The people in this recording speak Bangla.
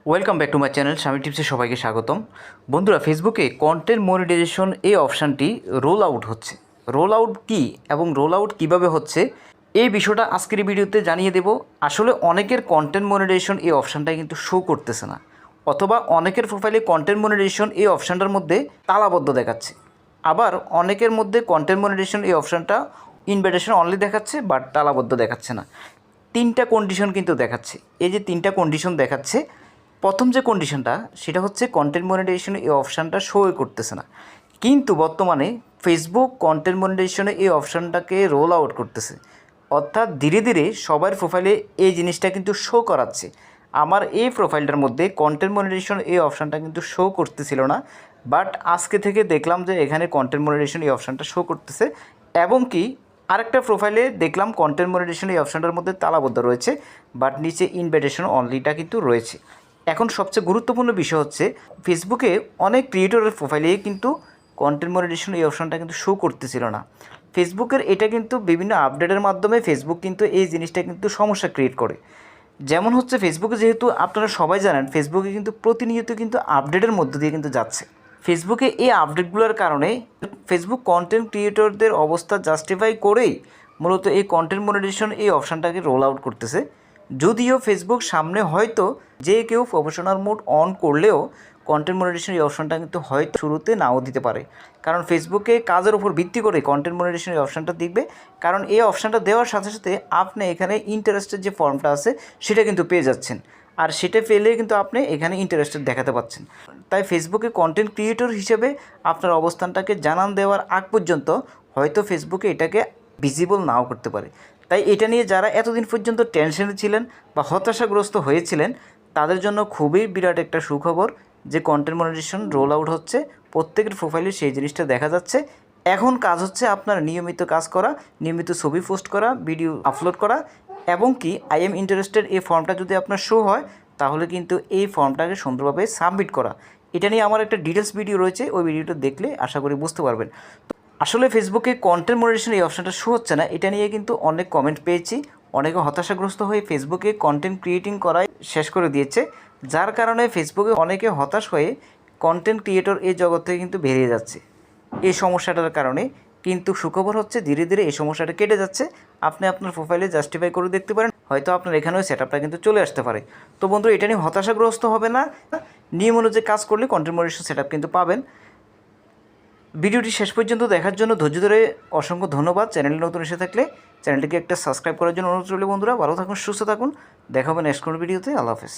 Welcome back to my channel স্বামী টিপসে সবাইকে স্বাগতম। বন্ধুরা, ফেসবুকে কন্টেন্ট মনিটাইজেশন এই অপশানটি রোল আউট হচ্ছে। রোল আউট কী এবং রোল আউট কীভাবে হচ্ছে এই বিষয়টা আজকের ভিডিওতে জানিয়ে দেব। আসলে অনেকের কন্টেন্ট মনিটাইজেশন এই অপশানটা কিন্তু শো করতেছে না, অথবা অনেকের প্রোফাইলে কন্টেন্ট মনিটাইজেশন এই অপশানটার মধ্যে তালাবদ্ধ দেখাচ্ছে। আবার অনেকের মধ্যে কন্টেন্ট মনিটাইজেশন এই অপশানটা ইনভাইটেশন অনলি দেখাচ্ছে, বাট তালাবদ্ধ দেখাচ্ছে না। তিনটা কন্ডিশন কিন্তু দেখাচ্ছে। এই যে তিনটা কন্ডিশন দেখাচ্ছে, প্রথম যে কন্ডিশনটা সেটা হচ্ছে কন্টেন্ট মনিটাইজেশন এই অপশানটা শোই করতেছে না, কিন্তু বর্তমানে ফেসবুক কন্টেন্ট মনিটাইজেশনে এই অপশানটাকে রোল আউট করতেছে। অর্থাৎ ধীরে ধীরে সবার প্রোফাইলে এই জিনিসটা কিন্তু শো করাচ্ছে। আমার এই প্রোফাইলটার মধ্যে কন্টেন্ট মনিটাইজেশন এই অপশানটা কিন্তু শো করতেছিল না, বাট আজকে থেকে দেখলাম যে এখানে কন্টেন্ট মনিটাইজেশন এই অপশানটা শো করতেছে। এবং কি আরেকটা প্রোফাইলে দেখলাম কন্টেন্ট মনিটাইজেশন এই অপশানটার মধ্যে তালাবদ্ধ রয়েছে, বাট নিচে ইনভাইটেশন অনলিটা কিন্তু রয়েছে। এখন সবচেয়ে গুরুত্বপূর্ণ বিষয় হচ্ছে ফেসবুকে অনেক ক্রিয়েটরের প্রোফাইলে কিন্তু কন্টেন্ট মনিটাইজেশন এই অপশানটা কিন্তু শো করতেছিল না। ফেসবুকের এটা কিন্তু বিভিন্ন আপডেটের মাধ্যমে ফেসবুক কিন্তু এই জিনিসটা কিন্তু সমস্যা ক্রিয়েট করে। যেমন হচ্ছে ফেসবুকে, যেহেতু আপনারা সবাই জানেন ফেসবুকে কিন্তু প্রতিনিয়ত কিন্তু আপডেটের মধ্য দিয়ে কিন্তু যাচ্ছে। ফেসবুকে এই আপডেটগুলোর কারণে ফেসবুক কন্টেন্ট ক্রিয়েটরদের অবস্থা জাস্টিফাই করেই মূলত এই কন্টেন্ট মনিটাইজেশন এই অপশানটাকে রোল আউট করতেছে। যদিও ফেসবুক সামনে হয়তো যে কেউ প্রফেশনাল মোড অন করলেও কন্টেন্ট মনিটাইজেশন এই অপশানটা কিন্তু হয়তো শুরুতে নাও দিতে পারে, কারণ ফেসবুকে কাজের উপর ভিত্তি করে কন্টেন্ট মনিটাইজেশন এই অপশানটা দিবে। কারণ এই অপশানটা দেওয়ার সাথে সাথে আপনি এখানে ইন্টারেস্টের যে ফর্মটা আছে সেটা কিন্তু পেয়ে যাচ্ছেন, আর সেটা পেলে কিন্তু আপনি এখানে ইন্টারেস্টেড দেখাতে পাচ্ছেন। তাই ফেসবুকে কন্টেন্ট ক্রিয়েটর হিসেবে আপনার অবস্থানটাকে জানান দেওয়ার আগ পর্যন্ত হয়তো ফেসবুকে এটাকে ভিজিবল নাও করতে পারে। তাই এটা নিয়ে যারা এতদিন পর্যন্ত টেনশনে ছিলেন বা হতাশাগ্রস্ত হয়েছিলেন তাদের জন্য খুবই বিরাট একটা সুখবর যে কন্টেন্ট মনিটাইজেশন রোল আউট হচ্ছে। প্রত্যেকের প্রোফাইলে সেই জিনিসটা দেখা যাচ্ছে। এখন কাজ হচ্ছে আপনার নিয়মিত কাজ করা, নিয়মিত ছবি পোস্ট করা, ভিডিও আপলোড করা, এবং কি আই এম ইন্টারেস্টেড এই ফর্মটা যদি আপনার শো হয় তাহলে কিন্তু এই ফর্মটাকে সুন্দরভাবে সাবমিট করা। এটা নিয়ে আমার একটা ডিটেলস ভিডিও রয়েছে, ওই ভিডিওটা দেখলে আশা করি বুঝতে পারবেন। আসলে ফেসবুকে কন্টেন্ট মনিটাইজেশন এই অপশানটা শো হচ্ছে না, এটা নিয়ে কিন্তু অনেক কমেন্ট পেয়েছি। অনেকে হতাশাগ্রস্ত হয়ে ফেসবুকে কন্টেন্ট ক্রিয়েটিং করাই শেষ করে দিয়েছে, যার কারণে ফেসবুকে অনেকে হতাশ হয়ে কন্টেন্ট ক্রিয়েটর এই জগৎ থেকে কিন্তু বেরিয়ে যাচ্ছে এই সমস্যাটার কারণে। কিন্তু সুখবর হচ্ছে ধীরে ধীরে এই সমস্যাটা কেটে যাচ্ছে। আপনি আপনার প্রোফাইলে জাস্টিফাই করে দেখতে পারেন, হয়তো আপনার এখানেও সেটআপটা কিন্তু চলে আসতে পারে। তো বন্ধু, এটা নিয়ে হতাশাগ্রস্ত হবে না, নিয়ম অনুযায়ী কাজ করলে কন্টেন্ট মনিটাইজেশন সেটআপ কিন্তু পাবেন। ভিডিওটি শেষ পর্যন্ত দেখার জন্য ধৈর্য ধরে অসংখ্য ধন্যবাদ। চ্যানেলে নতুন এসে থাকলে চ্যানেলটিকে একটা সাবস্ক্রাইব করার জন্য অনুরোধ রইল। বন্ধুরা, ভালো থাকুন, সুস্থ থাকুন, দেখা হবে নেক্সট কোনো ভিডিওতে। আল্লাহ হাফেজ।